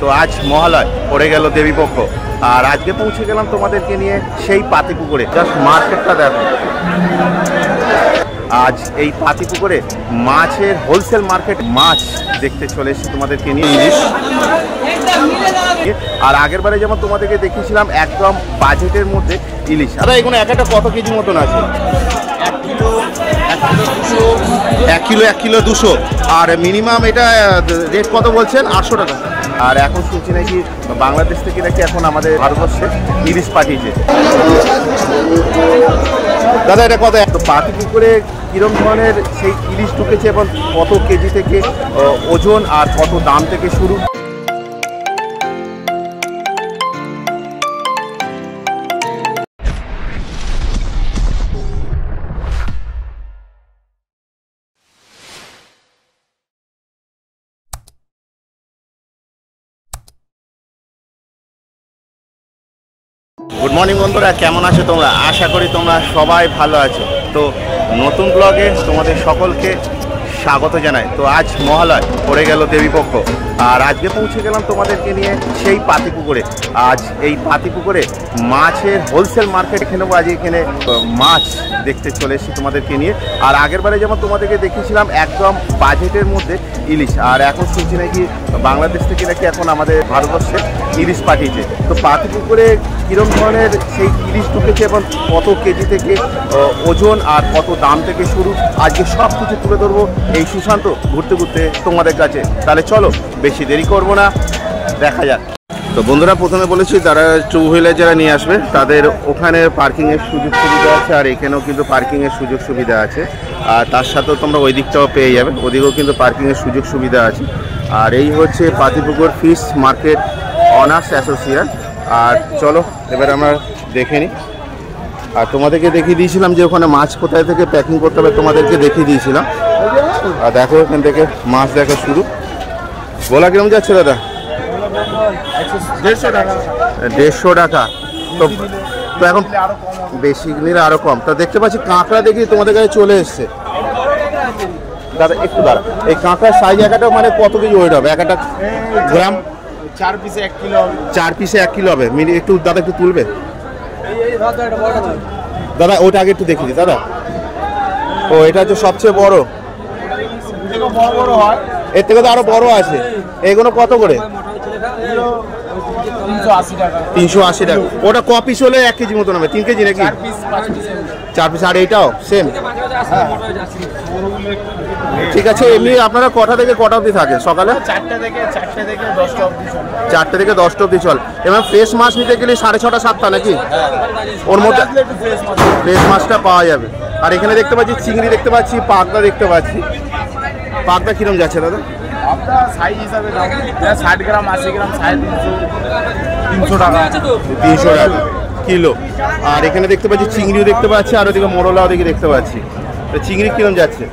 তো আজ মহালয় পড়ে গেল দেবীপক্ষ, আর আজকে পৌঁছে গেলাম তোমাদেরকে নিয়ে সেই পাতিপুকুরে। জাস্ট মার্কেটটা দেখো, আজ এই পাতিপুকুরে মাছের হোলসেল মার্কেট, মাছ দেখতে চলে এসেছি তোমাদেরকে নিয়ে। ইলিশ, আর আগের বারে যেমন তোমাদেরকে দেখিয়েছিলাম একদম বাজেটের মধ্যে ইলিশ। দাদা এগুলো এক একটা কত কেজি মতন আছে? 1 কিলো 200। আর মিনিমাম এটা রেট কত বলছেন? 800 টাকা। আর এখন শুনছি নাকি বাংলাদেশ থেকে নাকি এখন আমাদের ভারতবর্ষে ইলিশ পাঠিয়েছে। দাদা এটা কত? তো পাতিপুকুরে কিরম ধরনের সেই ইলিশ ঢুকেছে এবং কত কেজি থেকে ওজন আর কত দাম থেকে শুরু? গুড মর্নিং বন্ধুরা, কেমন আছো তোমরা? আশা করি তোমরা সবাই ভালো আছো। তো নতুন ব্লগে তোমাদের সকলকে স্বাগত জানাই। তো আজ মহালয় পড়ে গেল দেবীপক্ষ, আর আজকে পৌঁছে গেলাম তোমাদেরকে নিয়ে সেই পাতিপুকুরে। আজ এই পাতিপুকুরে মাছের হোলসেল মার্কেট, এখানেও আজ এখানে মাছ দেখতে চলে এসেছি তোমাদেরকে নিয়ে। আর আগের বারে যেমন তোমাদেরকে দেখিয়েছিলাম একদম বাজেটের মধ্যে ইলিশ, আর এখন শুনছি নাকি বাংলাদেশ থেকে নাকি এখন আমাদের ভারতবর্ষে ইলিশ পাঠিয়েছে। তো পাতিপুকুরে কীরকম ধরনের সেই ইলিশ ঢুকেছে এবং কত কেজি থেকে ওজন আর কত দাম থেকে শুরু, আজকে সব কিছু তুলে ধরবো এই সুশান্ত ঘুরতে ঘুরতে তোমাদের কাছে। তাহলে চলো বেশি দেরি করবো না, দেখা যাক। তো বন্ধুরা প্রথমে বলেছি যারা টু হুইলার যারা নিয়ে আসবে তাদের ওখানে পার্কিংয়ের সুযোগ সুবিধা আছে, আর এখানেও কিন্তু পার্কিংয়ের সুযোগ সুবিধা আছে। আর তার সাথেও তোমরা ওই দিকটাও পেয়ে যাবে, ওদিকেও কিন্তু পার্কিংয়ের সুযোগ সুবিধা আছে। আর এই হচ্ছে Patipukur fish market owners association. আর চলো এবার আমরা দেখে নিই। আর তোমাদেরকে দেখিয়ে দিয়েছিলাম যে ওখানে মাছ কোথায় থেকে প্যাকিং করতে হবে, তোমাদেরকে দেখিয়ে দিয়েছিলাম। আর দেখো এখান থেকে মাছ দেখা শুরু। বলা কিরম যাচ্ছে দাদা? 150 টাকা। তো এখন বেশি নিলে আরো কম। তা দেখতে পাচ্ছি কাঁকড়া দেখি তোমাদের কাছে চলে এসছে। দাদা একটু দাঁড়া, এই কাঁকড়ার সাইজ একটা মানে কত কেজি ওয়েট হবে? একটা গ্রাম 4 পিসে 1 কিলো হবে। 4 পিসে 1 কিলো হবে। একটু দাদা একটু তুলবে দাদা, ওটা আগে একটু দেখি দাদা। ও এটা হচ্ছে সবচেয়ে বড়, বড় হয়, এর থেকে তো আরো বড় আছে। এগুলো কত করে? 380 টাকা। 380 টাকা। ওটা ক পিস হলে 1 কেজি মতন হবে? 3 কেজি নাকি? 4 পিস। আর এইটাও সেম? ঠিক আছে। এমনি আপনারা কটা থেকে কটা অবধি থাকে? সকালে 4টে থেকে 10টা অবধি চলে। 4টে থেকে 10টা অবধি চল। এবার ফ্রেশ মাছ নিতে গেলে 6:30 7টা নাকি? ওর মধ্যে ফ্রেশ মাছটা পাওয়া যাবে। আর এখানে দেখতে পাচ্ছি চিংড়ি দেখতে পাচ্ছি, পাকড়া দেখতে পাচ্ছি। পাকড়া কিরম যাচ্ছে দাদা? আপনার সাইজ হিসাবে 60 গ্রাম 80 গ্রাম 350 টাকা। 300 টাকা কিলো। আর এখানে দেখতে পাচ্ছি চিংড়িও দেখতে পাচ্ছি, আর ওদিকে মোরলাও দিকে দেখতে পাচ্ছি। তো চিংড়ি কিরম যাচ্ছে?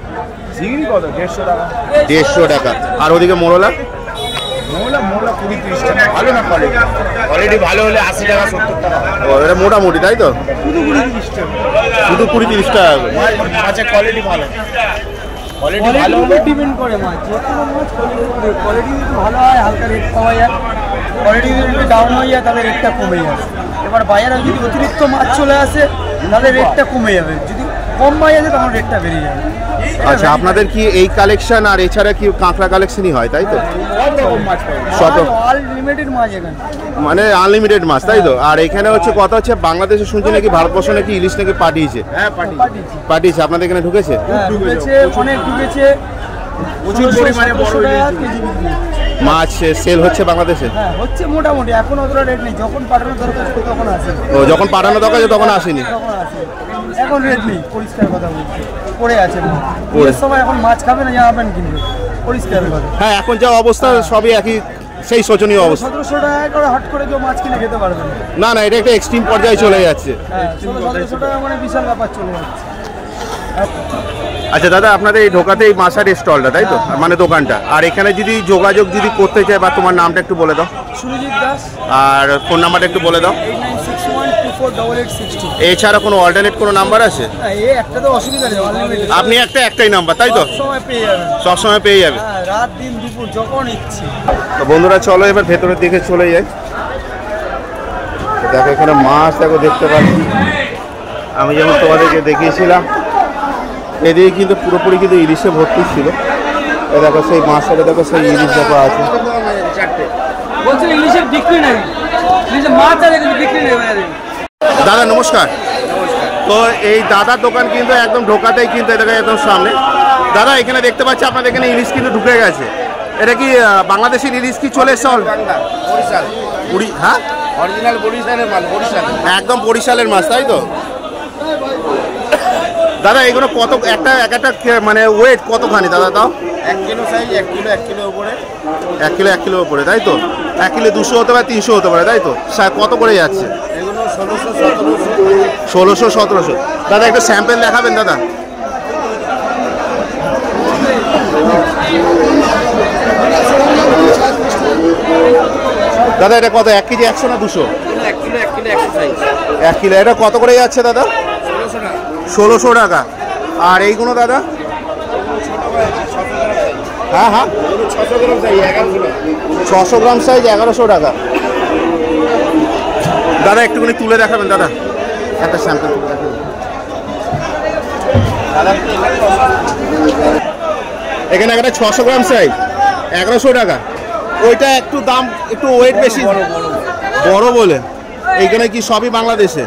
চিংড়ি কত? 150 টাকা। 150 টাকা। আর ওদিকে মোরলা? মোরলা 20-30 টাকা। ভালো না কোয়ালিটি? কোয়ালিটি ভালো হলে 80 টাকা 70 টাকা। ও এটা মোটামুটি তাই তো? শুধু 20-30 টাকা। শুধু 20-30 টাকা। আচ্ছা কোয়ালিটি ভালো, কোয়ালিটি ভালো হলে ডিপেন্ড করে মাছ। যে কোনো মাছ কোয়ালিটি যদি ভালো হয় হালকা রেট পাওয়া যায়, কোয়ালিটি যদি ডাউন হয়ে যায় তাহলে রেটটা কমে যাবে। এবার বাজারে যদি অতিরিক্ত মাছ চলে আসে তাহলে রেটটা কমে যাবে, যদি কম মাছ আসে তখন রেটটা বেড়ে যাবে। আচ্ছা আপনাদের কি এই কালেকশন আর এছাড়া কি কাঁকড়া কালেকশনই হয় তাই তো? সব আনলিমিটেড মাছ এখানে, মানে আনলিমিটেড মাছ তাই তো? আর এখানে হচ্ছে কথা হচ্ছে বাংলাদেশে শুনছি নাকি ভারতবর্ষ নাকি ইলিশ নাকি পাঠিয়েছে। হ্যাঁ পাঠিয়েছে। আপনাদের এখানে ঢুকেছে? ঢুকেছে, অনেক ঢুকেছে। প্রচুর পরিমাণে বড় মাছ সেল হচ্ছে বাংলাদেশে? হ্যাঁ হচ্ছে মোটামুটি। এখন অতটা রেট নেই, যখন পাঠানো দরকার তখন আসে। ও যখন পাঠানো দরকার তখন আসেনি? তখন আসে। এখন রেট নেই, পরিষ্কার কথা বলছি। পড়ে আছে পুরো সময়। এখন মাছ খাবে না যাবেন কিনবে, পরিষ্কার কথা। হ্যাঁ এখন যা অবস্থা সবই একই, সেই শোচনীয় অবস্থা। 1700 টাকা করে হট করে কেউ মাছ কিনে খেতে পারবে না। না এটা একটা এক্সট্রিম পর্যায়ে চলে যাচ্ছে। হ্যাঁ 1700 টাকা মানে বিশাল ব্যাপার চলে যাচ্ছে। আচ্ছা দাদা আপনাদের এই ঢোকাতে এই মাছের স্টলটা তাই তো, মানে দোকানটা? আর এখানে যদি যোগাযোগ যদি করতে চায় বা তোমার নামটা একটু বলে দাও। সুরজিৎ দাস। আর ফোন নাম্বারটা একটু বলে দাও। 8961 948862। এছাড়া কোনো অল্টারনেট কোনো নাম্বার আছে? এই একটা তো অসুবিধা নেই, আপনি একটাই নাম্বার তাই তো? সময় পেয়ে যাবেন, সবসময় পেয়ে যাবে। হ্যাঁ, রাত দিন দুপুর যখন ইচ্ছে। তো বন্ধুরা চলো এবার ভেতরের দিকে চলে যাই। দেখো এখানে মাছ দেখো দেখতে পাচ্ছি, আমি যেমন তোমাদেরকে দেখিয়েছিলাম এদিকে কিন্তু পুরোপুরি কিন্তু ইলিশে ভর্তি ছিল। এই দেখো সেই মাছটা দেখো, সেই ইলিশ দেখো আছে। বলছেন ইলিশের বিক্রি নেই, ইলিশের মাছ আছে কিন্তু বিক্রি নেই। দাদা নমস্কার। তো এই দাদার দোকান কিন্তু একদম ঢোকাতেই কিন্তু এটা একদম সামনে। দাদা এখানে দেখতে পাচ্ছি আপনাদের এখানে ইলিশ কিন্তু ঢুকে গেছে। এটা কি বাংলাদেশের ইলিশ কি চলে এসছে? হ্যাঁ, অরিজিনাল বরিশালের মাল, বরিশাল একদম বরিশালের মাছ তাই তো? দাদা এগুলো কত একটা মানে ওয়েট কতখানি দাদা? তাও 1 কিলো সাইজ, 1 কিলো উপরে, 1 কিলো উপরে তাই তো? 1 কিলো 200 হতে পারে, 300 হতে পারে তাই তো? কত করে যাচ্ছে এগুলো? 1600, 1700, 1700। দাদা একটা স্যাম্পেল দেখাবেন দাদা? দাদা এটা কত, 1 কেজি 100 না 200? 1 কিলো 100 সাইজ। 1 কিলো এটা কত করে যাচ্ছে দাদা? 1600 টাকা। 1600 টাকা। আর এইগুলো দাদা? হ্যাঁ হ্যাঁ, 600 গ্রাম সাইজ, 1100 টাকা। 600 গ্রাম সাইজ 1100 টাকা। দাদা একটুখানি তুলে দেখাবেন দাদা, একটা স্যাম্পল তুলে দেখাবেন। এখানে একটা 600 গ্রাম সাইজ 1100 টাকা। ওইটা একটু দাম একটু ওয়েট বেশি বড় বলে। এইখানে কি সবই বাংলাদেশে?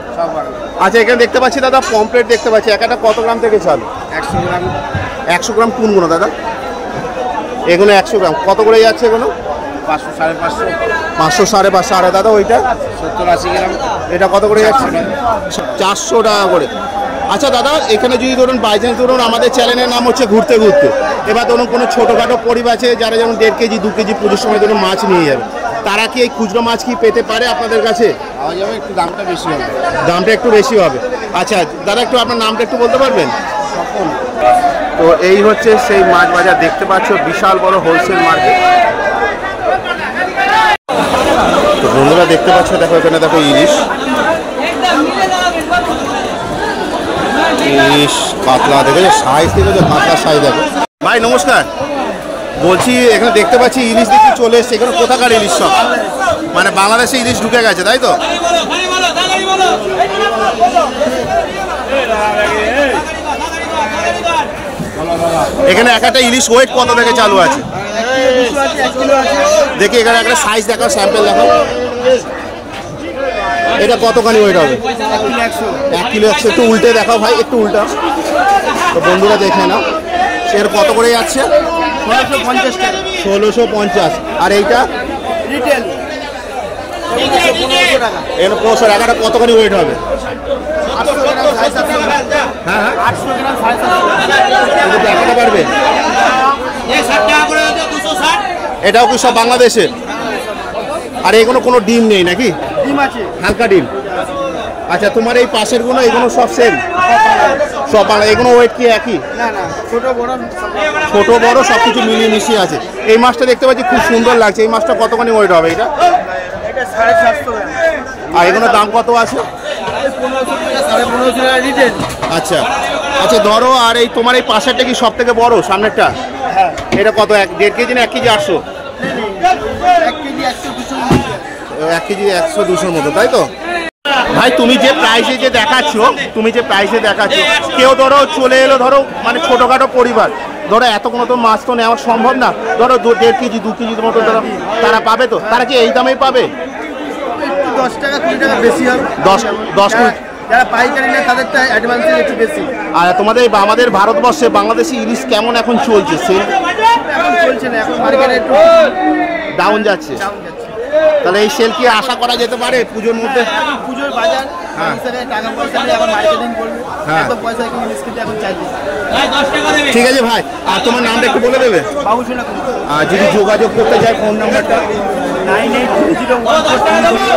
আচ্ছা এখানে দেখতে পাচ্ছি দাদা পমপ্লেট দেখতে পাচ্ছি, একটা কত গ্রাম থেকে চালু? 100 গ্রাম। 100 গ্রাম কোনগুলো দাদা? এগুলো 100 গ্রাম কত করে যাচ্ছে এগুলো? 500, 550। 500, 550। আরে দাদা ওইটা 70-80 গ্রাম। এটা কত করে যাচ্ছে? 400 টাকা করে। আচ্ছা দাদা এখানে যদি ধরুন বাইচান্স ধরুন আমাদের চ্যানেলের নাম হচ্ছে ঘুরতে ঘুরতে, এবার ধরুন কোনো ছোটোখাটো পরিবার আছে যারা যেমন 1.5 কেজি 2 কেজি পুজোর সময় ধরুন মাছ নিয়ে যাবে, তারা কি এই খুচরো মাছ কি পেতে পারে আপনাদের কাছে? পাওয়া যাবে, একটু দামটা বেশি হবে। দামটা একটু বেশি হবে। আচ্ছা দাদা একটু আপনার নামটা একটু বলতে পারবেন? তো এই হচ্ছে সেই মাছ বাজার, দেখতে পাচ্ছ বিশাল বড় হোলসেল মার্কেট। তো বন্ধুরা দেখতে পাচ্ছ দেখো এখানে দেখো ইলিশ, ইলিশ কাতলা দেখেছো সাইজ, দেখেছো কাতলার সাইজ দেখো। ভাই নমস্কার, বলছি এখানে দেখতে পাচ্ছি ইলিশ দেখতে চলে এসছে, এখানে কোথাকার ইলিশ? সব মানে বাংলাদেশে ইলিশ ঢুকে গেছে তাই তো? এখানে একটা ইলিশ ওয়েট কত থেকে চালু আছে দেখি? এখানে একটা সাইজ দেখাও, স্যাম্পেল দেখাও। এটা কতখানি ওয়েট হবে? 1 কিলো 100। একটু উল্টে দেখাও ভাই, একটু উল্টা। তো বন্ধুরা দেখে নাও এর কত করে যাচ্ছে? 1650 টাকা। 1650। আর এইটা রিটেল 1500 টাকা। এর 1500 টাকাটা কতখানি ওয়েট হবে? 800 গ্রাম, 750 গ্রাম। হ্যাঁ হ্যাঁ, 800 গ্রাম, 750 কিন্তু দেখাতে পারবে? এটাও কি সব বাংলাদেশে? আর এগুলো কোনো ডিম নেই নাকি? ডিম আছে, হালকা ডিম। আচ্ছা তোমার এই পাশের গুলো এগুলো সব সেম? সব বাংলা। এগুলো ওয়েট কি একই? না না, ছোট বড় ছোট বড় সব কিছু মিলিয়ে মিশিয়ে আছে। এই মাছটা দেখতে পাচ্ছি খুব সুন্দর লাগছে, এই মাছটা কতখানি ওয়েট হবে এটা? এটা 750 গ্রাম। আর এগুলোর দাম কত আছে? 1500 টাকা, 1550 টাকা রিটেল। আচ্ছা আচ্ছা ধরো, আর এই তোমার এই পাশেরটা কি সব থেকে বড় সামনেরটা? হ্যাঁ, এটা কত, 1.5 কেজি না 1 কেজি 800? 1 কেজি 100-200। 1 কেজি 100-200 মতো তাই তো? ভাই তুমি যে প্রাইসে যে দেখাচ্ছ, কেউ ধরো চলে এলো ধরো মানে ছোটোখাটো পরিবার, ধরো এত কোনো তো মাছ তো নেওয়া সম্ভব না, ধরো 1.5 কেজি 2 কেজির মতো ধরো তারা পাবে তো? তারা কি এই দামেই পাবে? 10 টাকা 20 টাকা বেশি হবে। 10 যারা পাইকারি নেয় তাদেরটা অ্যাডভান্স একটু বেশি। আর তোমাদের আমাদের ভারতবর্ষে বাংলাদেশি ইলিশ কেমন এখন চলছে? সেল এখন চলছে না, এখন মার্কেটে একটু ডাউন যাচ্ছে। তাহলে এই সেল কি আশা করা যেতে পারে পুজোর মধ্যে? পুজোর বাজার, হ্যাঁ। টাকা পয়সা নিয়ে এখন মার্কেটিং করবে, হ্যাঁ। এত পয়সা এখন ইলিশ খেতে এখন চাইছে। ঠিক আছে ভাই, আর তোমার নামটা একটু বলে দেবে? বাবু শোনা আর যদি যোগাযোগ করতে চাই ফোন নাম্বারটা? 9820।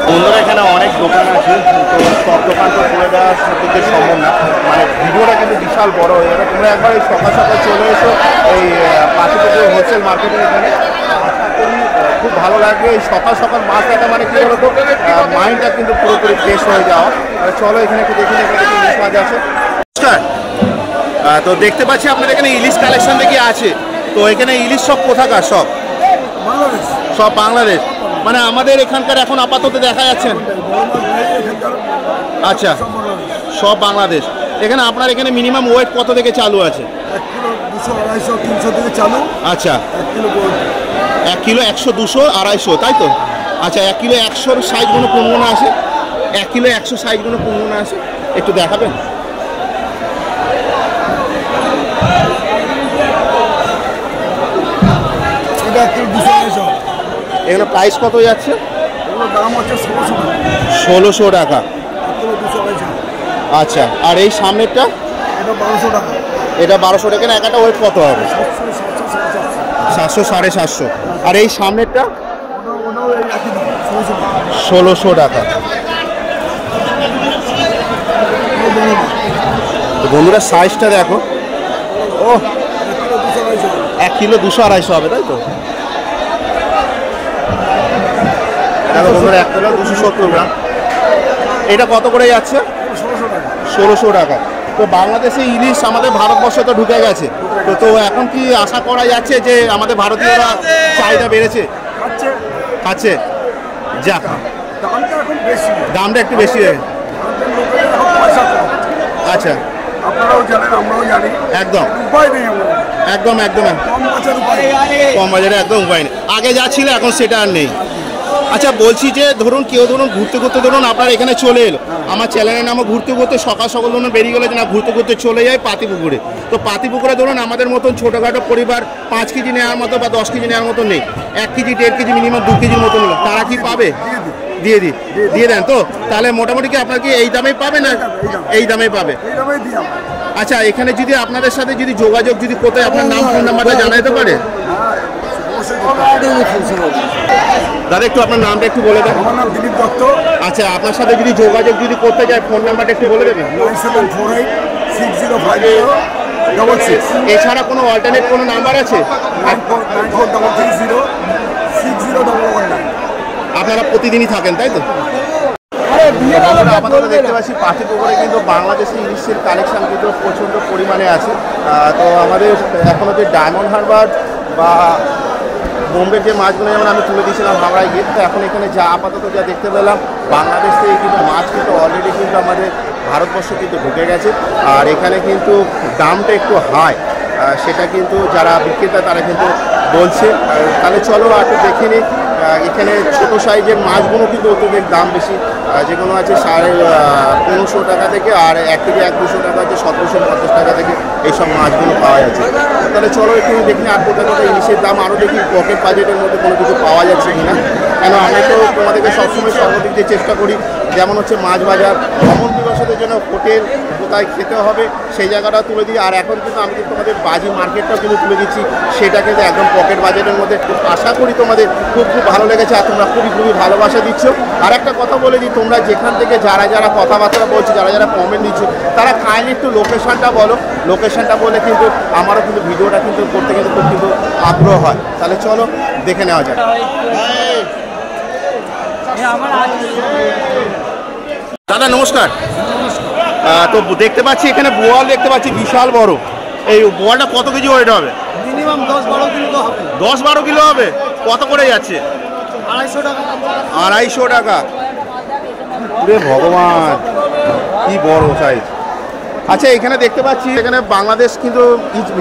বন্ধুরা এখানে অনেক দোকান আছে, তো সব দোকান তো খুলে দেওয়া সত্যি সম্ভব না, মানে ভিডিওটা কিন্তু বিশাল বড় হয়ে যাবে। তোমরা একবার এই সকাল সকাল চলে এসো এই পাশে হোলসেল মার্কেটের এখানে, খুব ভালো লাগবে। এই সকাল সকাল মাছ দেখা মানে কি বলতো, মাইন্ডটা কিন্তু পুরোপুরি ফ্রেশ হয়ে যাওয়া। আর চলো এখানে একটু দেখি এখানে কি ইলিশ মাছ আছে। নমস্কার। তো দেখতে পাচ্ছি আপনাদের এখানে ইলিশ কালেকশন দেখি আছে। তো এখানে ইলিশ সব কোথাকার? সব সব বাংলাদেশ। মানে আমাদের এখানকার এখন আপাতত দেখা যাচ্ছে। আচ্ছা, সব বাংলাদেশ। এখানে আপনার এখানে মিনিমাম ওয়েট কত থেকে চালু আছে? 1 কিলো 200, 250, 300 থেকে চালু। আচ্ছা, 1 কিলো 100, 200, 250, তাই তো? আচ্ছা, 1 কিলো 100 সাইজগুলো কোনগুলো আছে? 1 কিলো 100 সাইজগুলো কোনগুলো আছে একটু দেখাবেন? এটা 1 কিলো 250। এখানে প্রাইস কত যাচ্ছে? এগুলো দাম হচ্ছে 1600 টাকা। 1600 টাকা। 1 কিলো 250। আচ্ছা, আর এই সামনেরটা? এটা 1200 টাকা। এটা 1200 টাকা। না, একটা ওয়েট কত হবে? 700, 700, 700, 750। আর এই সামনেরটা? ওটাও এই একই দাম, 1600 টাকা। 1600 টাকা। তো বন্ধুরা সাইজটা দেখো। ও, 1 কিলো 250 টাকা। 1 কিলো 200, 250 হবে, তাই তো? দেখো বন্ধুরা, 1 কিলো 270 গ্রাম। এটা কত করে যাচ্ছে? 1600 টাকা। 1600 টাকা। তো বাংলাদেশে ইলিশ আমাদের ভারতবর্ষে তো ঢুকে গেছে। তো এখন কি আশা করা যাচ্ছে যে আমাদের ভারতীয়রা চাহিদা বেড়েছে? খাচ্ছে। খাচ্ছে। যাক, দামটা এখন বেশি। দামটা একটু বেশি হয়। আমাদের লোকেদের এখন পয়সা কম। আচ্ছা, আপনারাও জানেন, আমরাও জানি। একদম উপায় নেই আমাদের। একদম একদম কম বাজার উপায় নেই। কম বাজারে একদম উপায় নেই। আগে যা ছিল এখন সেটা আর নেই। আচ্ছা, বলছি যে ধরুন কেউ ধরুন ঘুরতে ঘুরতে ধরুন আপনার এখানে চলে এলো, আমার চ্যানেলের নামও ঘুরতে ঘুরতে সকাল সকাল ধরুন বেরিয়ে গেলো যে না ঘুরতে ঘুরতে চলে যায় পাতিপুকুরে। তো পাতিপুকুরে ধরুন আমাদের মতন ছোটোখাটো পরিবার 5 কেজি নেওয়ার মতো বা 10 কেজি নেওয়ার মতো নেই, 1 কেজি 1.5 কেজি মিনিমাম 2 কেজির মতো নিল, তারা কি পাবে? দিয়ে দেন তো? তাহলে মোটামুটি কি আপনার কি এই দামেই পাবে না? এই দামেই পাবে। এই দামেই দিই আমরা। আচ্ছা, এখানে যদি আপনাদের সাথে যদি যোগাযোগ যদি কোথায় আপনার নাম ফোন নাম্বারটা জানা যেতে পারে? দাদা একটু আপনার নামটা একটু বলে দেন। আমার নাম দিলীপ দত্ত। আচ্ছা, আপনার সাথে যদি যোগাযোগ যদি করতে চায় ফোন নাম্বারটা একটু বলে দেবেন। 9748605066। এছাড়া কোনো অল্টারনেট কোনো নাম্বার আছে? 9433060119। আপনারা প্রতিদিনই থাকেন, তাই তো? আপাতত দেখতে পাচ্ছি পাতিপুকুরে কিন্তু বাংলাদেশি ইলিশের কালেকশন কিন্তু প্রচণ্ড পরিমাণে আছে। তো আমাদের এখনও যে ডায়মন্ড হারবার বা বোম্বের যে মাছগুলো যেমন আমি তুলে দিয়েছিলাম হাওড়ায় গিয়ে, তো এখন এখানে যা আপাতত যা দেখতে পেলাম বাংলাদেশ থেকে কিন্তু মাছ কিন্তু অলরেডি কিন্তু আমাদের ভারতবর্ষে কিন্তু ঢুকে গেছে। আর এখানে কিন্তু দামটা একটু হাই, সেটা কিন্তু যারা বিক্রেতা তারা কিন্তু বলছে। তাহলে চলো একটু দেখে নিই। এখানে ছোটো সাইজের মাছগুলো কিন্তু অত্যধিক দাম বেশি, যেগুলো আছে 1500 টাকা থেকে, আর 1 কেজি 100-200 টাকা আছে 1750 টাকা থেকে এইসব মাছগুলো পাওয়া যাচ্ছে। তাহলে চলো একটু দেখি আর কোথাও কোথাও ইলিশের দাম আরও দেখি পকেট বাজেটের মধ্যে কোনো কিছু পাওয়া যাচ্ছে কিনা। কেন আমরা তো তোমাদেরকে সবসময় সর্বদিক দিয়ে চেষ্টা করি, যেমন হচ্ছে মাছ বাজার, ভ্রমণ দিবসের জন্য হোটেল কোথায় খেতে হবে সেই জায়গাটাও তুলে দিই। আর এখন কিন্তু আমি কিন্তু তোমাদের বাজি মার্কেটটাও কিন্তু তুলে দিচ্ছি, সেটা কিন্তু একদম পকেট বাজেটের মধ্যে। আশা করি তোমাদের খুব খুব ভালো লেগেছে আর তোমরা খুবই খুবই ভালোবাসা দিচ্ছ। আর একটা কথা বলে দিই, তোমরা যেখান থেকে যারা যারা কথাবার্তা বলছো, যারা যারা কমেন্ট দিচ্ছ, তারা কাইন্ডলি একটু লোকেশনটা বলো। লোকেশনটা বলে কিন্তু আমারও কিন্তু ভিডিওটা কিন্তু করতে কিন্তু খুব কিন্তু আগ্রহ হয়। তাহলে চলো দেখে নেওয়া যাক। দাদা নমস্কার। তো দেখতে পাচ্ছি এখানে বোয়াল দেখতে পাচ্ছি বিশাল বড়। এই বোয়ালটা কত কেজি ওয়েট হবে? মিনিমাম 10-12 কিলো তো হবে। 10-12 কিলো হবে। কত করে যাচ্ছে? 250 টাকা। 250 টাকা। রে ভগবান, কি বড় সাইজ। আচ্ছা, এখানে দেখতে পাচ্ছি এখানে বাংলাদেশ কিন্তু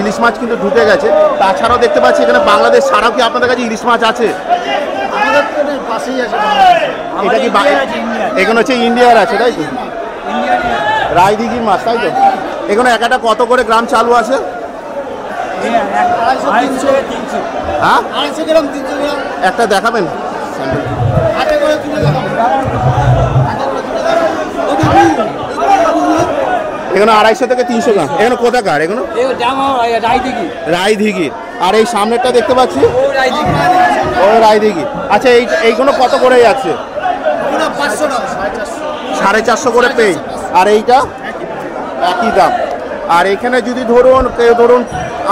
ইলিশ মাছ কিন্তু ঢুকে গেছে। তাছাড়াও দেখতে পাচ্ছি এখানে বাংলাদেশ ছাড়াও কি আপনাদের কাছে ইলিশ মাছ আছে? আমাদের তো পাশেই আছে। এটা কি এখানে হচ্ছে ইন্ডিয়ার আছে, তাই তো? রায়দিঘির মাছ, তাই তো? এখানে একটা কত করে গ্রাম চালু আছে? হ্যাঁ, 250 গ্রাম 300 গ্রাম একটা দেখাবেন? হাতে করে তুলে দেখাবো। এখানে 250 থেকে 300 গ্রাম। এখানে কোথাকার? এগুলো রায়দিঘির। আর এই সামনেরটা দেখতে পাচ্ছি ও রায়দিঘি। আচ্ছা, এইগুলো কত করে যাচ্ছে? 500 টাকা। 450 করে পেই। আর এইটা একই দাম। আর এখানে যদি ধরুন কেউ ধরুন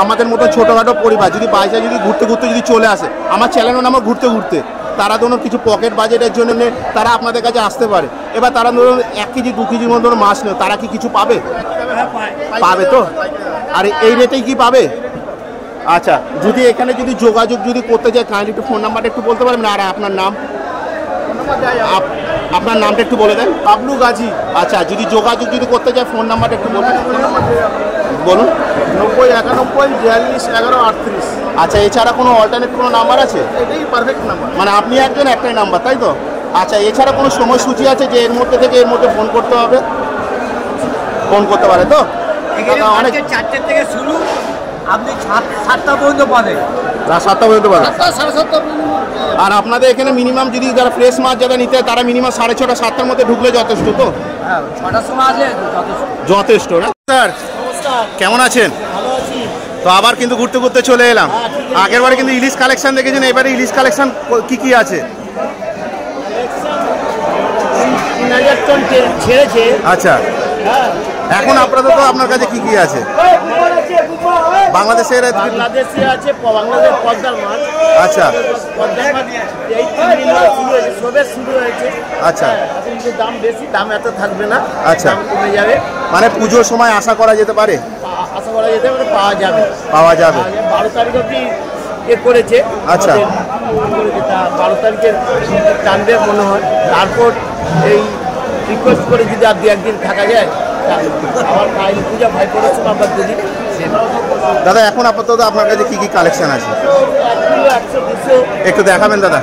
আমাদের মতো ছোটোখাটো পরিবার যদি বাইরে যদি ঘুরতে ঘুরতে যদি চলে আসে, আমার চ্যানেলের নাম ঘুরতে ঘুরতে, তারা ধরুন কিছু পকেট বাজেটের জন্য তারা আপনাদের কাছে আসতে পারে। এবার তারা ধরুন 1 কেজি 2 কেজির মতো মাছ নেয়, তারা কি কিছু পাবে? পাবে তো? আর এই রেটেই কি পাবে? আচ্ছা, যদি এখানে যদি যোগাযোগ যদি করতে চায় কাইন্ডলি একটু ফোন নাম্বারটা একটু বলতে পারবেন? আর আপনার নাম, আপনার নামটা একটু বলে দেন। বাবলু গাজী। আচ্ছা, যদি যোগাযোগ যদি করতে চায় ফোন নাম্বারটা একটু বলবেন? বলুন। 90 91 42 11 38। আচ্ছা, এছাড়া কোনো অল্টারনেট কোনো নাম্বার আছে? এটাই পারফেক্ট নাম্বার। মানে আপনি একজন, একটাই নাম্বার, তাই তো? আচ্ছা, এছাড়া কোনো সময়সূচি আছে যে এর মধ্যে থেকে এর মধ্যে ফোন করতে হবে? ফোন করতে পারে তো? অনেক 4টে থেকে শুরু, আপনি 7টা পর্যন্ত পাবেন। রাত 7টা পর্যন্ত পাবেন। 7:30 পর্যন্ত। আর আপনাদের এখানে মিনিমাম যদি যারা ফ্রেশ মাছ যারা নিতে হয় তারা মিনিমাম 6:30 7টার মধ্যে ঢুকলে যথেষ্ট তো? হ্যাঁ, 6টার সময় আসলে যথেষ্ট। যথেষ্ট না স্যার? কেমন আছেন? ভালো আছি। তো আবার কিন্তু ঘুরতে ঘুরতে চলে এলাম। আগের বারে কিন্তু ইলিশ কালেকশন দেখেছেন, এবারে ইলিশ কালেকশন কি কি আছে? 3000 টন ছেড়েছে। আচ্ছা, এখন আপাতত আপনার কাছে কি কি আছে? বাংলাদেশে আছে, বাংলাদেশ পদ্মার মাছ। আচ্ছা পদ্মার মাছ এই 3 দিন শুরু হয়েছে, সবে শুরু হয়েছে। আচ্ছা, কিন্তু দাম বেশি, দাম এত থাকবে না। আচ্ছা, দাম কমে যাবে। মানে পুজোর সময় আশা করা যেতে পারে? আশা করা যেতে পারে পাওয়া যাবে। 12 তারিখ অবধি করেছে। আচ্ছা, 12 তারিখের টানবে মনে হয়। তারপর এই রিকোয়েস্ট করে যদি আর 2 একদিন থাকা যায়, আবার কালী পূজা ভাইপোর সময় আবার যদি। দাদা এখন আপাতত আপনার কাছে কি কি কালেকশন আছে 1 কিলো 100 200 একটু দেখাবেন দাদা?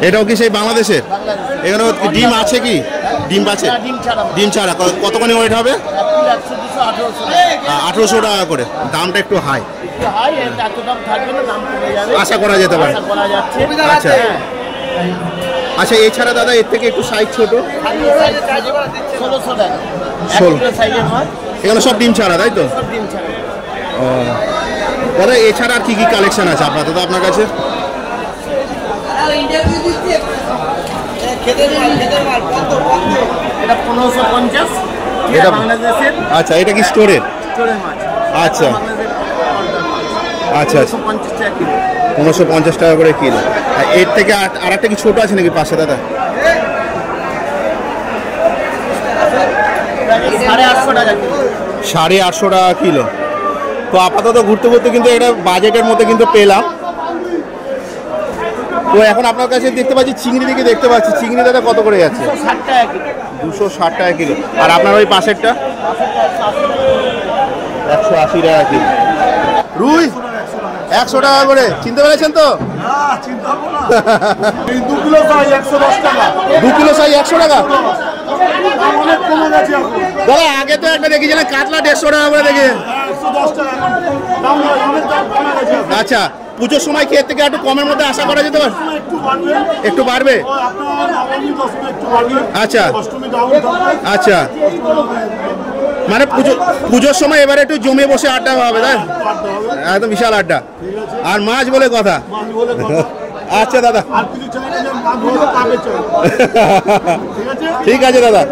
এটাও কি সেই বাংলাদেশের? এখানে ডিম আছে কি? ডিম আছে? ডিম ছাড়া কতখানি ওয়েট হবে? 1800 টাকা করে। দামটা একটু হাই, আশা করা যেতে পারে। আচ্ছা আচ্ছা, এছাড়া দাদা এর থেকে একটু সাইজ ছোট 1600 টাকা। 16 সাইজের মাছ, এখানে সব ডিম ছাড়া, তাই তো? সব ডিম ছাড়া। ও দাদা, এছাড়া আর কি কি কালেকশন আছে আপাতত আপনার কাছে? এটা 1550। এটা বাংলাদেশের। আচ্ছা, এটা কি স্টোরের? স্টোরের মাছ। আচ্ছা আচ্ছা, 1550 টাকা কিলো। 1550 টাকা করে কিলো। আর এর থেকে আর একটা কি ছোট আছে নাকি পাশে দাদা? 850 টাকা কিলো। 850 টাকা কিলো। তো আপাতত ঘুরতে ঘুরতে কিন্তু এটা বাজেটের মধ্যে কিন্তু পেলাম। তো এখন আপনার কাছে দেখতে পাচ্ছি চিংড়ি দিকে দেখতে পাচ্ছি, চিংড়ি দাদা কত করে যাচ্ছে? 260 টাকা কিলো। 260 টাকা কিলো। আর আপনার ওই পাশেরটা 180 টাকা কিলো। রুই 100 টাকা করে। চিনতে পেরেছেন তো? 2 কিলো সাইজ 110 টাকা। 2 কিলো সাইজ 100 টাকা। দাদা আগে তো একটা দেখেছিলেন কাতলা 150 টাকা করে দেখে। 110 টাকা। আচ্ছা, পুজোর সময় কি এর থেকে একটু কমের মধ্যে আশা করা যেতে পারে? একটু বাড়বে। আচ্ছা আচ্ছা, মানে পুজোর সময় এবারে একটু জমে বসে আড্ডা হবে, তাই? একদম বিশাল আড্ডা। আর মাছ বলে কথা। আচ্ছা দাদা, ঠিক আছে দাদা।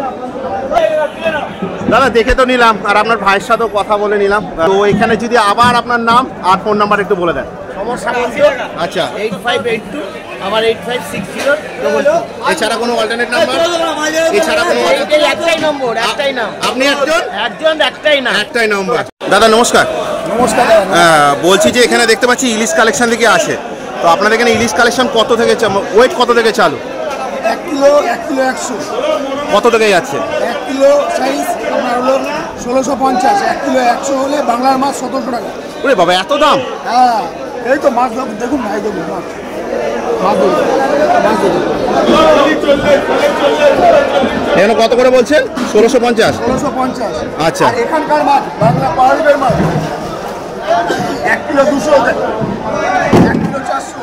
দাদা দেখে তো নিলাম, আর আপনার ভাইয়ের সাথেও কথা বলে নিলাম। তো এখানে যদি আবার আপনার নাম আর ফোন নাম্বার একটু বলে দেন। আচ্ছা, 8582 আমার 8560। এছাড়া কোনো অল্টারনেট নাম্বার? এছাড়া কোনো একটাই নম্বর, একটাই নাম। আপনি একজন একটাই নাম, একটাই নম্বর। দাদা নমস্কার। নমস্কার। বলছি যে এখানে দেখতে পাচ্ছি ইলিশ কালেকশন থেকে আসে, তো আপনাদের এখানে ইলিশ কালেকশন কত থেকে ওয়েট কত থেকে চালু? 1 কিলো 100। কত থেকে যাচ্ছে? 1 কিলো সাইজ আপনার হলো 1650। 1 কিলো 100 হলে বাংলার মাছ 1700 টাকা। ওরে বাবা, এত দাম! হ্যাঁ, এই তো মাছ দেখুন ভাই, দেখুন মাছ এখানে কত করে বলছেন? 1650। 1650। আচ্ছা, এখানকার মাছ বাংলা পাহাড়ের মাছ 1 কিলো 200, 1 কিলো 400,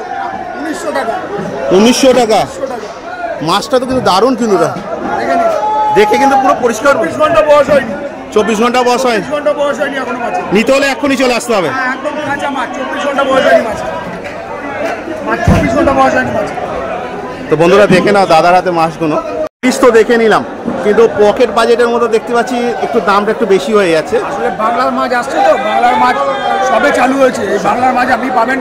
1900 টাকা। 1900 টাকা। মাছটা তো কিন্তু দারুণ, কিন্তু দেখে কিন্তু পুরো পরিষ্কার। 24 ঘন্টা বয়স হয়নি। 24 ঘন্টা বয়স হয়? 24 ঘন্টা বয়স হয়নি এখনো মাছ। নিতে হলে এক্ষুনি চলে আসতে হবে। একদম কাঁচা মাছ, 24 ঘন্টা বয়স হয়নি মাছ। 24 ঘন্টা বয়স হয়নি মাছ। তো বন্ধুরা দেখে নাও দাদার হাতে মাছগুলো। পিস তো দেখে নিলাম, কিন্তু পকেট বাজেটের মতো দেখতে পাচ্ছি একটু দামটা একটু বেশি হয়ে যাচ্ছে। আসলে বাংলার মাছ আসছে তো, বাংলার মাছ সবে চালু হয়েছে। এই বাংলার মাছ আপনি পাবেন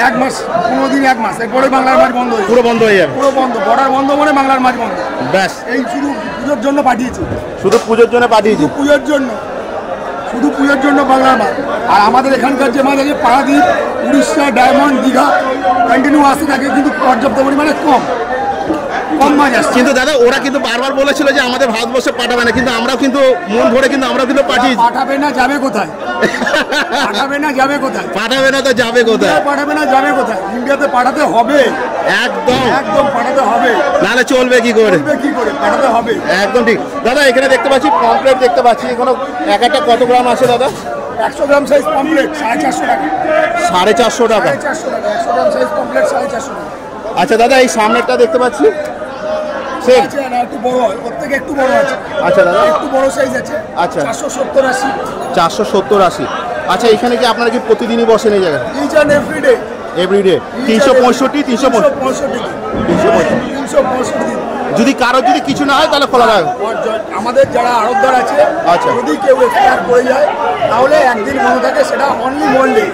1 মাস, 15 দিন 1 মাস, এরপরে বাংলার মাছ বন্ধ হয়ে পুরো বন্ধ হয়ে যাবে, পুরো বন্ধ, বর্ডার বন্ধ মানে বাংলার মাছ বন্ধ। ব্যাস, এই শুধু পুজোর জন্য পাঠিয়েছি, শুধু পুজোর জন্য পাঠিয়েছি, শুধু পুজোর জন্য, শুধু পুজোর জন্য বাংলার মাছ। আর আমাদের এখানকার যে মাছ আছে পারাদ্বীপ, উড়িষ্যা, ডায়মন্ড, দীঘা কন্টিনিউ আসতে থাকে, কিন্তু পর্যাপ্ত পরিমাণে কম মাছ আসছে। কিন্তু দাদা ওরা কিন্তু বারবার বলেছিল যে আমাদের ভারতবর্ষে পাঠাবে না, কিন্তু আমরাও কিন্তু মন ভরে কিন্তু আমরাও কিন্তু পাঠিয়েছি। পাঠাবে না যাবে কোথায়? পাঠাবে না যাবে কোথায়? পাঠাবে না তো যাবে কোথায়? পাঠাবে না যাবে কোথায়? ইন্ডিয়াতে পাঠাতে হবে, একদম একদম পাঠাতে হবে, নাহলে চলবে কি করে? কি করে পাঠাতে হবে, একদম ঠিক। দাদা এখানে দেখতে পাচ্ছি পমফ্রেট দেখতে পাচ্ছি, এখানে এক একটা কত গ্রাম আছে দাদা? 100 গ্রাম সাইজ পমফ্রেট 450 টাকা। 450 টাকা? 450 টাকা 100 গ্রাম সাইজ পমফ্রেট 450 টাকা। আচ্ছা দাদা এই সামনেরটা দেখতে পাচ্ছি সেম? আছে না, একটু বড় হয়, প্রত্যেকে একটু বড় আছে। আচ্ছা দাদা একটু বড় সাইজ আছে। আচ্ছা 470-80। 470-80। আচ্ছা এখানে কি আপনারা কি প্রতিদিনই বসেন এই জায়গায়? ইচ অ্যান্ড এভরিডে, এভরিডে 365 365 দিন। যদি কারোর যদি কিছু না হয় তাহলে খোলা থাকে? আমাদের যারা আড়তদার আছে, আচ্ছা, যদি কেউ এক্সপায়ার করে যায় তাহলে একদিন বন্ধ থাকে, সেটা অনলি মন্ডে।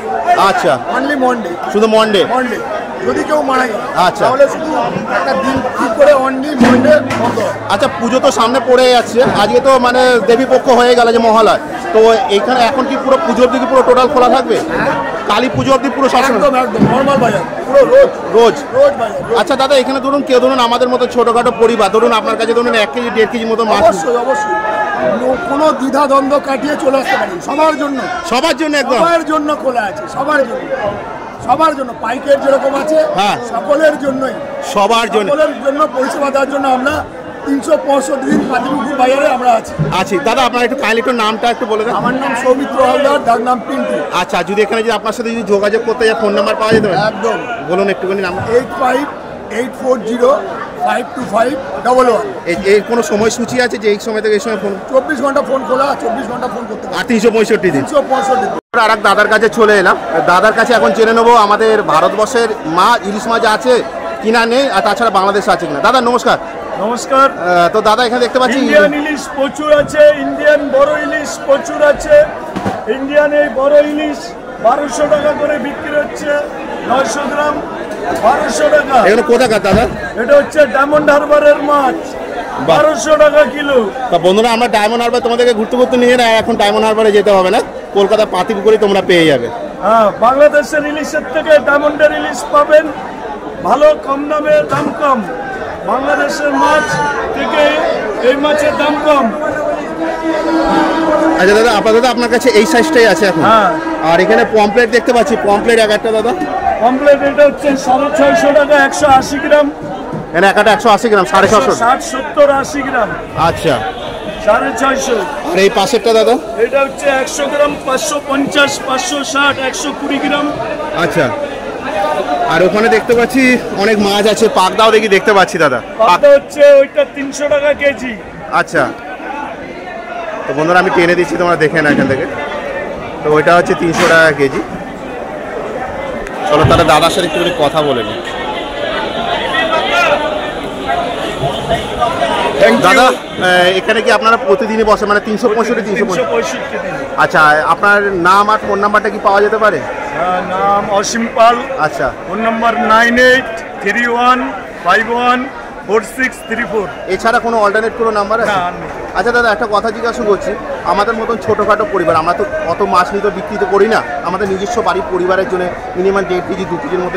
আচ্ছা, অনলি মন্ডে, শুধু মন্ডে? মন্ডে যদি কেউ মারা যায় আচ্ছা, তাহলে শুধু একটা দিন ঠিক করে অনলি মন্ডে বন্ধ। আচ্ছা পুজো তো সামনে পড়ে যাচ্ছে, আজকে তো মানে দেবী পক্ষ হয়ে গেল যে মহালয়, তো এখানে এখন কি পুরো পুজোর দিকে পুরো টোটাল খোলা থাকবে? কালী পুজো অবধি পুরো সবসময়? একদম একদম নর্মাল বাজার, পুরো রোজ রোজ রোজ বাজার। আচ্ছা দাদা এখানে ধরুন কেউ ধরুন আমাদের মতো ছোটখাটো পরিবার, ধরুন আপনার কাছে ধরুন 1 কেজি 1.5 কেজি মতো মাছ, অবশ্যই অবশ্যই কোনো দ্বিধা দ্বন্দ্ব কাটিয়ে চলে আসতে পারি। সবার জন্য, সবার জন্য একদম সবার জন্য খোলা আছে, সবার জন্য, সবার জন্য। পাইকার যেরকম আছে, হ্যাঁ সকলের জন্যই, সবার জন্য, সকলের জন্য পরিষেবা দেওয়ার জন্য আমরা 365 দিন পাতিপুকুর বাজারে আমরা আছি। দাদা আপনার একটু কাইন্ডলি একটু নামটা একটু বলে দেন। আমার নাম সৌমিত্র হালদার, তার নাম পিন্টু। আচ্ছা যদি এখানে যদি আপনার সাথে যদি যোগাযোগ করতে যায় ফোন নাম্বার পাওয়া যেতে পারে? একদম, বলুন একটুখানি নাম। 8584052511। এর কোনো সময়সূচি আছে যে এই সময় থেকে এই সময় ফোন? 24 ঘন্টা ফোন খোলা, 24 ঘন্টা ফোন করতে পারে। আর 365 দিন? 365 দিন। আর এক দাদার কাছে চলে এলাম, দাদার কাছে এখন জেনে নেবো আমাদের ভারতবর্ষের মাছ, ইলিশ মাছ আছে কিনা নেই, আর তাছাড়া বাংলাদেশে আছে কিনা। দাদা নমস্কার। নমস্কার। তো দাদা এখানে দেখতে পাচ্ছি ইন্ডিয়ান ইলিশ প্রচুর আছে, ইন্ডিয়ান বড় ইলিশ প্রচুর আছে। ইন্ডিয়ান এই বড় ইলিশ 1200 টাকা করে বিক্রি হচ্ছে, 900 গ্রাম 1200 টাকা। এখানে কোথাকার দাদা? এটা হচ্ছে ডায়মন্ড হারবারের মাছ, 1200 টাকা কিলো। তা বন্ধুরা আমরা ডায়মন্ড হারবার তোমাদেরকে ঘুরতে ঘুরতে নিয়ে না, এখন ডায়মন্ড হারবারে যেতে হবে না, কলকাতা পাতিপুকুরে তোমরা পেয়ে যাবে। হ্যাঁ, বাংলাদেশের ইলিশের থেকে ডায়মন্ডের ইলিশ পাবেন ভালো, কম দামে, দাম কম। বাংলাদেশের মাছ থেকে এই মাছের দাম কম। আচ্ছা দাদা আপাতত আপনার কাছে এই সাইজটাই আছে এখন? হ্যাঁ। আর এখানে পমপ্লেট দেখতে পাচ্ছি, পমপ্লেট এক একটা দাদা? কমপ্লেট এটা হচ্ছে 650 টাকা 180 গ্রাম। এখানে একটা 180 গ্রাম 650? 60, 70, 80 গ্রাম। আচ্ছা 650। আর এই পাশেরটা দাদা? এটা হচ্ছে 100 গ্রাম 550, 560, 120 গ্রাম। আচ্ছা আর ওখানে দেখতে পাচ্ছি অনেক মাছ আছে, পাকদাও দেখি দেখতে পাচ্ছি দাদা। পাকটা হচ্ছে ওইটা 300 টাকা কেজি। আচ্ছা তো বন্ধুরা আমি টেনে দিচ্ছি, তোমরা দেখে না এখান থেকে। তো ওইটা হচ্ছে 300 টাকা কেজি। চলো তাহলে দাদার সাথে একটু কথা বলে নিই। দাদা এখানে কি আপনারা প্রতিদিনই বসে, মানে 365? 365 দিন। আচ্ছা আপনার নাম আর ফোন নাম্বারটা কি পাওয়া যেতে পারে? নাম অসীম পাল। আচ্ছা ফোন নাম্বার 9831514634। এছাড়া কোনো অল্টারনেট কোনো নাম্বার আছে? আচ্ছা দাদা একটা কথা জিজ্ঞাসা করছি, আমাদের মতন ছোটোখাটো পরিবার, আমরা তো অত মাছ নিয়ে তো বিক্রি তো করি না, আমাদের নিজস্ব বাড়ির পরিবারের জন্য মিনিমাম 1.5 কেজি 2 কেজির মতো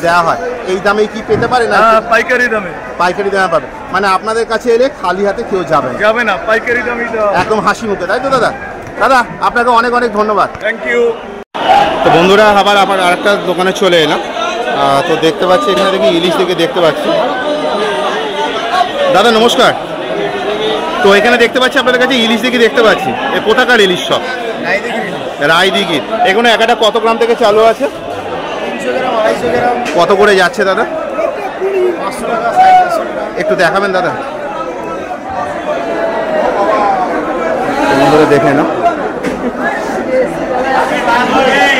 দেওয়া হয়, এই দামে কি পেতে পারে না? পাইকারি দামে। পাইকারি দামে পাবে, মানে আপনাদের কাছে এলে খালি হাতে কেউ যাবে না, পাইকারি দামে একদম হাসি মুখে, তাই তো দাদা? দাদা আপনাকে অনেক অনেক ধন্যবাদ। Thank you. তো বন্ধুরা আবার আরেকটা দোকানে চলে এলাম, তো দেখতে পাচ্ছি এখানে দেখি ইলিশ থেকে দেখতে পাচ্ছি। দাদা নমস্কার। তো এখানে দেখতে পাচ্ছি আপনাদের কাছে ইলিশ দেখি দেখতে পাচ্ছি, এ কোথাকার ইলিশ সব? রায়দিঘির। এখানে একটা কত গ্রাম থেকে চালু আছে? 300 গ্রাম 250 গ্রাম। কত করে যাচ্ছে দাদা? 500 টাকা 550 টাকা। একটু দেখাবেন দাদা? বন্ধুরা দেখে না,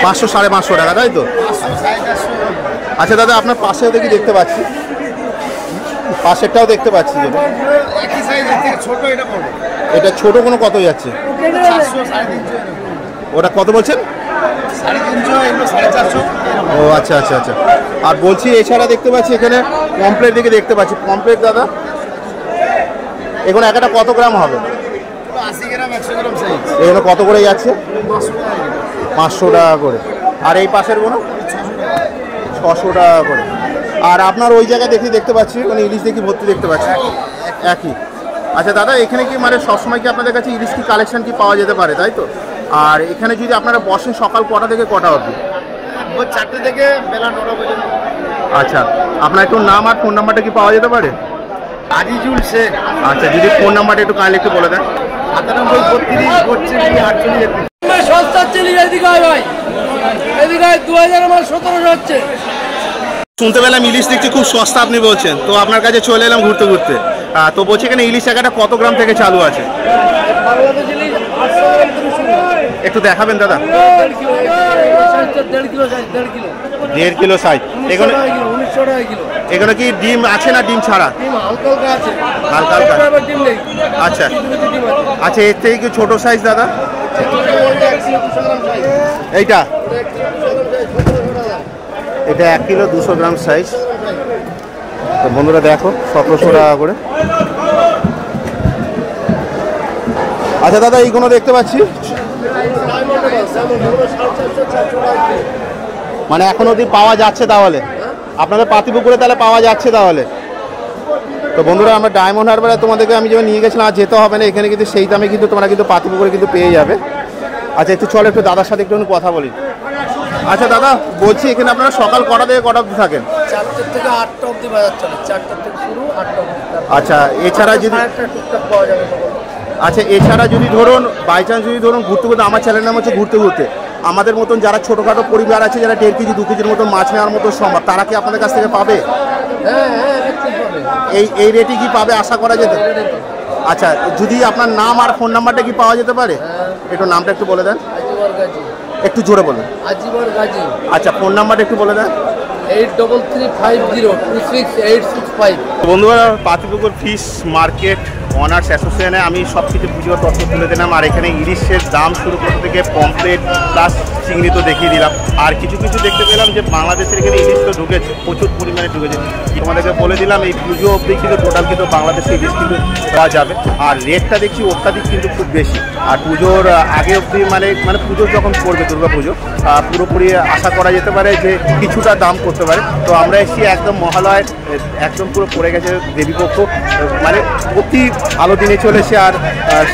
500 550 টাকা তাই তো? আচ্ছা দাদা আপনার পাশেও দেখি দেখতে পাচ্ছি, পাশেরটাও দেখতে পাচ্ছি যেটা একই সাইজ ছোট এটা বড়। এটা ছোট কোনো কত যাচ্ছে? 400 350 ওটা কত বলছেন? 350 এগুলো 450। ও আচ্ছা আচ্ছা আচ্ছা। আর বলছি এছাড়া দেখতে পাচ্ছি এখানে পমপ্লেট দিকে দেখতে পাচ্ছি। পমপ্লেট দাদা এখানে একটা কত গ্রাম হবে? 80 গ্রাম 100 গ্রাম সাইজ। এখানে কত করে যাচ্ছে? 500 টাকা। 500 টাকা করে। আর এই পাশের কোনো 600 টাকা করে। আর আপনার ওই জায়গায় দেখতে পাচ্ছি মানে ইলিশ দেখি ভর্তি দেখতে পাচ্ছি একই। আচ্ছা দাদা এখানে কি মানে সবসময় কি আপনাদের কাছে ইলিশ কি কালেকশন কি পাওয়া যেতে পারে তাই তো? আর এখানে যদি আপনারা বসেন সকাল কটা থেকে কটা অবধি? ওই 4টে থেকে বেলা 9টা পর্যন্ত। আচ্ছা আপনার একটু নাম আর ফোন নাম্বারটা কি পাওয়া যেতে পারে? আজিজুল শেখ। আচ্ছা যদি ফোন নাম্বারটা একটু কাইন্ডলি একটু বলে দেন। 98 32 48 সস্তা চিলি এদিকে হয় ভাই, এদিকে 2000 মাল 1700 হচ্ছে। শুনতে পেলাম ইলিশ দেখছি খুব সস্তা আপনি বলছেন, তো আপনার কাছে চলে এলাম ঘুরতে ঘুরতে। তো বলছি এখানে ইলিশ জায়গাটা কত গ্রাম থেকে চালু আছে? বাংলাদেশ ইলিশ 800 গ্রাম থেকে শুরু। একটু দেখাবেন দাদা। 1.5 kilo, 1.5 kilo size, 1.5 kilo. 1.5 kilo size. 1900 টাকা কিলো, 1900 টাকা কিলো। এখানে কি ডিম আছে না ডিম ছাড়া? ডিম হালকা হালকা আছে, হালকা হালকা। আবার ডিম নেই। আচ্ছা কিছু কিছু ডিম আছে। আচ্ছা এর থেকে কি ছোট সাইজ দাদা? 1 কিলো 200 গ্রাম সাইজ। এইটা 1 কিলো 200 গ্রাম সাইজ, 1700 টাকা। এটা 1 কিলো 200 গ্রাম সাইজ। তো বন্ধুরা দেখো 1700 টাকা করে। আচ্ছা দাদা এইগুলো দেখতে পাচ্ছি মানে এখন অবধি পাওয়া যাচ্ছে তাহলে আপনাদের পাতিপুকুরে তাহলে পাওয়া যাচ্ছে তাহলে। তো বন্ধুরা আমরা ডায়মন্ড হারবারে তোমাদেরকে আমি যখন নিয়ে গেছিলাম আর যেতে হবে না, এখানে কিন্তু সেই দামে কিন্তু তোমরা কিন্তু পাতিপুকুরে কিন্তু পেয়ে যাবে। আচ্ছা একটু চলো একটু দাদার সাথে একটু কথা বলি। আচ্ছা দাদা বলছি এখানে আপনারা সকাল কটা থেকে কটা অবধি থাকেন? 4টা থেকে 8টা অবধি বাজার চলে, 4টা থেকে শুরু 8টা অবধি। আচ্ছা এছাড়া যদি একটা টুকটাক পাওয়া যাবে তখন। আচ্ছা এছাড়া যদি ধরুন বাই চান্স যদি ধরুন ঘুরতে ঘুরতে, আমার চ্যানেলের নাম হচ্ছে ঘুরতে ঘুরতে, আমাদের মতন যারা ছোটোখাটো পরিবার আছে যারা 1.5 কেজি 2 কেজির মতন মাছ নেওয়ার মতো সম্ভব, তারা কি আপনাদের কাছ থেকে পাবে? হ্যাঁ হ্যাঁ নিশ্চয়ই পাবে। এই রেটে কি পাবে আশা করা যেতে? আচ্ছা যদি আপনার নাম আর ফোন নাম্বারটা কি পাওয়া যেতে পারে? একটু নামটা একটু বলে দেন। আজিবর গাজী। একটু জোরে বলুন। আজিবর গাজী। আচ্ছা ফোন নাম্বারটা একটু বলে দেন। 8335026865। বন্ধুরা পাতিপুকুর ফিশ মার্কেট অনার্স অ্যাসোসিয়েশনে আমি সব কিছু পুজোর তথ্য তুলে দিলাম। আর এখানে ইলিশের দাম শুরু করতে থেকে পমপ্লেট প্লাস চিংড়ি তো দেখিয়ে দিলাম। আর কিছু কিছু দেখতে পেলাম যে বাংলাদেশের এখানে ইলিশ তো ঢুকেছে, প্রচুর পরিমাণে ঢুকেছে। তোমাদেরকে বলে দিলাম এই পুজো অবধি কিন্তু টোটাল কিন্তু বাংলাদেশে ইলিশ কিন্তু পাওয়া যাবে। আর রেটটা দেখছি অত্যাধিক কিন্তু খুব বেশি। আর পুজোর আগে অবধি মানে পুজো যখন পড়বে দুর্গা পুজো পুরোপুরি আশা করা যেতে পারে যে কিছুটা দাম করতে পারে। তো আমরা এসেছি একদম মহালয়ের একদম পুরো পড়ে গেছে দেবীপক্ষ, মানে অতি ভালো দিনে চলেছে। আর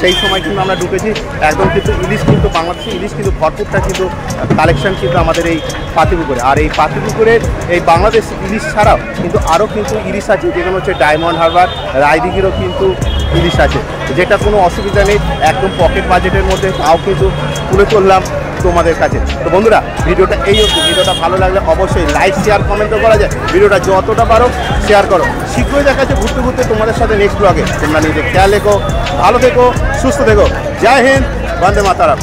সেই সময় কিন্তু আমরা ঢুকেছি একদম কিন্তু ইলিশ কিন্তু বাংলাদেশে ইলিশ কিন্তু ভরপুরটা কিন্তু কালেকশন কিন্তু আমাদের এই পাতিপুকুরে। আর এই পাতিপুকুরের এই বাংলাদেশ ইলিশ ছাড়াও কিন্তু আরও কিন্তু ইলিশ আছে, যেগুলো হচ্ছে ডায়মন্ড হারবার, রায়দিঘিরও কিন্তু ইলিশ আছে, যেটা কোনো অসুবিধা নেই, একদম পকেট বাজেটের মধ্যে তাও কিন্তু তুলে ধরলাম তোমাদের কাছে। তো বন্ধুরা ভিডিওটা এই অবধি। ভিডিওটা ভালো লাগলে অবশ্যই লাইক শেয়ার কমেন্টও করা যায়। ভিডিওটা যতটা পারো শেয়ার করো। শীঘ্রই দেখা যাচ্ছে ঘুরতে ঘুরতে তোমাদের সাথে নেক্সট ব্লগে। তোমরা নিজের খেয়াল রেখো, ভালো থেকো, সুস্থ থেকো। জয় হিন্দ, বন্দে মাতারাম।